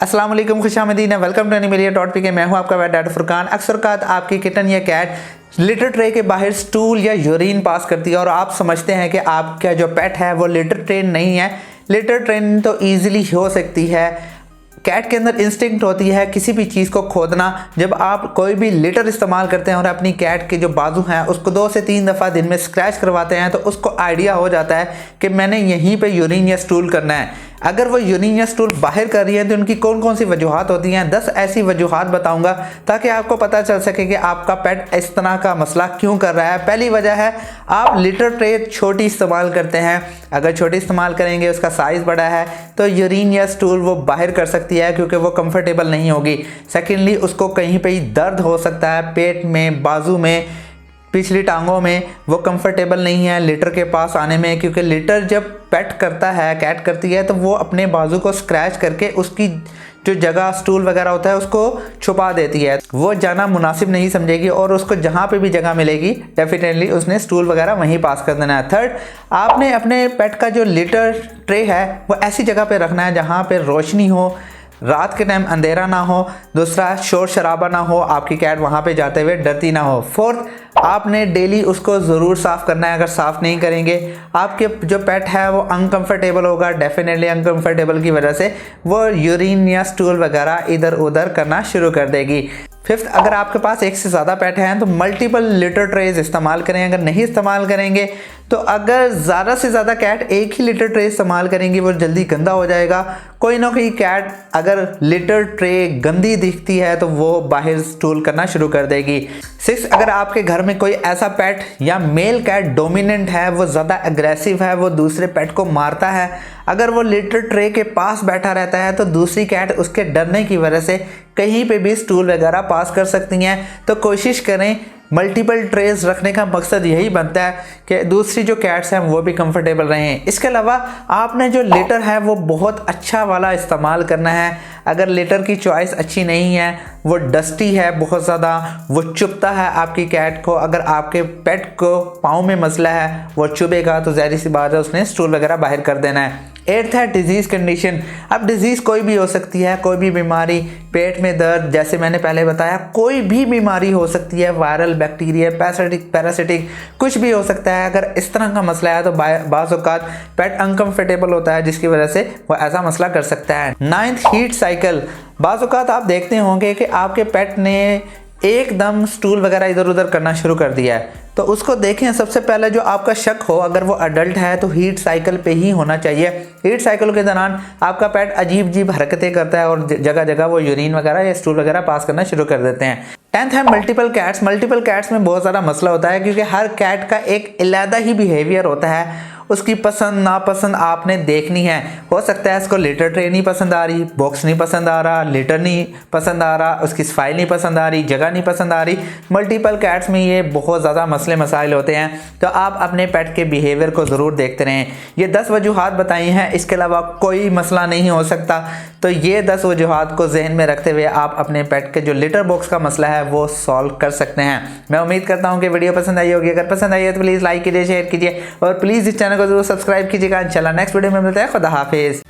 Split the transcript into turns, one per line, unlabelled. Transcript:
अस्सलाम वालेकुम, खुशामदीन, welcome to एनिमलिया.pk। मैं हूं आपका वेट डॉक्टर फुरकान। अक्सर कात आपकी किटन या कैट लिटर ट्रे के बाहर स्टूल या यूरिन पास करती है और आप समझते हैं कि आपका जो पेट है वो लिटर ट्रेन नहीं है। लिटर ट्रेन तो ईजिली हो सकती है। कैट के अंदर इंस्टिंक्ट होती है किसी भी चीज़ को खोदना। जब आप कोई भी लिटर इस्तेमाल करते हैं और अपनी कैट के जो बाजू हैं उसको 2 से 3 दफ़ा दिन में स्क्रैच करवाते हैं तो उसको आइडिया हो जाता है कि मैंने यहीं पे यूरिन या स्टूल करना है। अगर वो यूरिन या स्टूल बाहर कर रही है तो उनकी कौन कौन सी वजूहात होती हैं, 10 ऐसी वजूहात बताऊंगा ताकि आपको पता चल सके कि आपका पेट इस तरह का मसला क्यों कर रहा है। पहली वजह है आप लिटर ट्रे छोटी इस्तेमाल करते हैं। अगर छोटी इस्तेमाल करेंगे, उसका साइज़ बड़ा है तो यूरिन या स्टूल वो बाहर कर सकती है क्योंकि वो कंफर्टेबल नहीं होगी। सेकेंडली, उसको कहीं पे दर्द हो सकता है, पेट में, बाजू में, पिछली टांगों में। वो कंफर्टेबल नहीं है लिटर के पास आने में क्योंकि लिटर जब पेट करता है, कैट करती है, तो वो अपने बाजू को स्क्रैच करके उसकी जो जगह स्टूल वगैरह होता है उसको छुपा देती है। वो जाना मुनासिब नहीं समझेगी और उसको जहाँ पे भी जगह मिलेगी डेफिनेटली उसने स्टूल वगैरह वहीं पास कर देना है। थर्ड, आपने अपने पेट का जो लिटर ट्रे है वो ऐसी जगह पे रखना है जहाँ पे रोशनी हो, रात के टाइम अंधेरा ना हो। दूसरा, शोर शराबा ना हो, आपकी कैट वहाँ पे जाते हुए डरती ना हो। फोर्थ, आपने डेली उसको ज़रूर साफ़ करना है। अगर साफ़ नहीं करेंगे आपके जो पेट है वो अनकंफर्टेबल होगा। डेफिनेटली अनकंफर्टेबल की वजह से वो यूरिन या स्टूल वगैरह इधर उधर करना शुरू कर देगी। फिफ्थ, अगर आपके पास एक से ज़्यादा पेट हैं तो मल्टीपल लिटर ट्रेज इस्तेमाल करें। अगर नहीं इस्तेमाल करेंगे तो अगर ज़्यादा से ज़्यादा कैट एक ही लिटर ट्रे इस्तेमाल करेंगी वो जल्दी गंदा हो जाएगा। कोई ना कोई कैट अगर लिटर ट्रे गंदी दिखती है तो वो बाहर स्टूल करना शुरू कर देगी। सिक्स, अगर आपके घर में कोई ऐसा पेट या मेल कैट डोमिनेंट है, वो ज़्यादा एग्रेसिव है, वो दूसरे पेट को मारता है, अगर वो लिटर ट्रे के पास बैठा रहता है तो दूसरी कैट उसके डरने की वजह से कहीं पे भी स्टूल वगैरह पास कर सकती हैं। तो कोशिश करें, मल्टीपल ट्रेज रखने का मकसद यही बनता है कि दूसरी जो कैट्स हैं वो भी कंफर्टेबल रहें। इसके अलावा आपने जो लिटर है वो बहुत अच्छा वाला इस्तेमाल करना है। अगर लिटर की चॉइस अच्छी नहीं है, वो डस्टी है बहुत ज़्यादा, वो चुभता है आपकी कैट को, अगर आपके पेट को पाँव में मसला है, वो चुभेगा तो ज़ाहिर सी बात है उसने स्टूल वगैरह बाहर कर देना है। एट्थ है डिजीज़ कंडीशन। अब डिजीज़ कोई भी हो सकती है, कोई भी बीमारी, पेट में दर्द, जैसे मैंने पहले बताया, कोई भी बीमारी हो सकती है, वायरल, बैक्टीरिया, पैरासिटिक, कुछ भी हो सकता है। अगर इस तरह का मसला है तो बाज़ औक़ात पेट अनकंफर्टेबल होता है जिसकी वजह से वो ऐसा मसला कर सकता है। Ninth, heat cycle. बाज़ औक़ात आप देखते होंगे कि आपके पेट ने एकदम स्टूल वगैरह इधर उधर करना शुरू कर दिया है तो उसको देखें। सबसे पहले जो आपका शक हो, अगर वो अडल्ट है तो हीट साइकिल पे ही होना चाहिए। हीट साइकिल के दौरान आपका पेट अजीब अजीब हरकतें करता है और जगह जगह वो यूरिन वगैरह या स्टूल वगैरह पास करना शुरू कर देते हैं। 10th है मल्टीपल कैट्स। मल्टीपल कैट्स में बहुत ज़्यादा मसला होता है क्योंकि हर कैट का एक अलग ही बिहेवियर होता है। उसकी पसंद नापसंद आपने देखनी है। हो सकता है इसको लिटर ट्रे नहीं पसंद आ रही, बॉक्स नहीं पसंद आ रहा, लिटर नहीं पसंद आ रहा, उसकी सफाई नहीं पसंद आ रही, जगह नहीं पसंद आ रही। मल्टीपल कैट्स में ये बहुत ज़्यादा मसले मसाइल होते हैं तो आप अपने पेट के बिहेवियर को ज़रूर देखते रहें। ये 10 वजूहात बताई हैं, इसके अलावा कोई मसला नहीं हो सकता। तो ये 10 वजूहात को जहन में रखते हुए आप अपने पेट के जो लिटर बॉक्स का मसला है वो सॉल्व कर सकते हैं। मैं उम्मीद करता हूँ कि वीडियो पसंद आई होगी। अगर पसंद आई है तो प्लीज़ लाइक कीजिए, शेयर कीजिए और प्लीज़ इस चैनल को जरूर सब्सक्राइब कीजिएगा। इंशाल्लाह नेक्स्ट वीडियो में मिलते हैं। खुदा हाफिज़।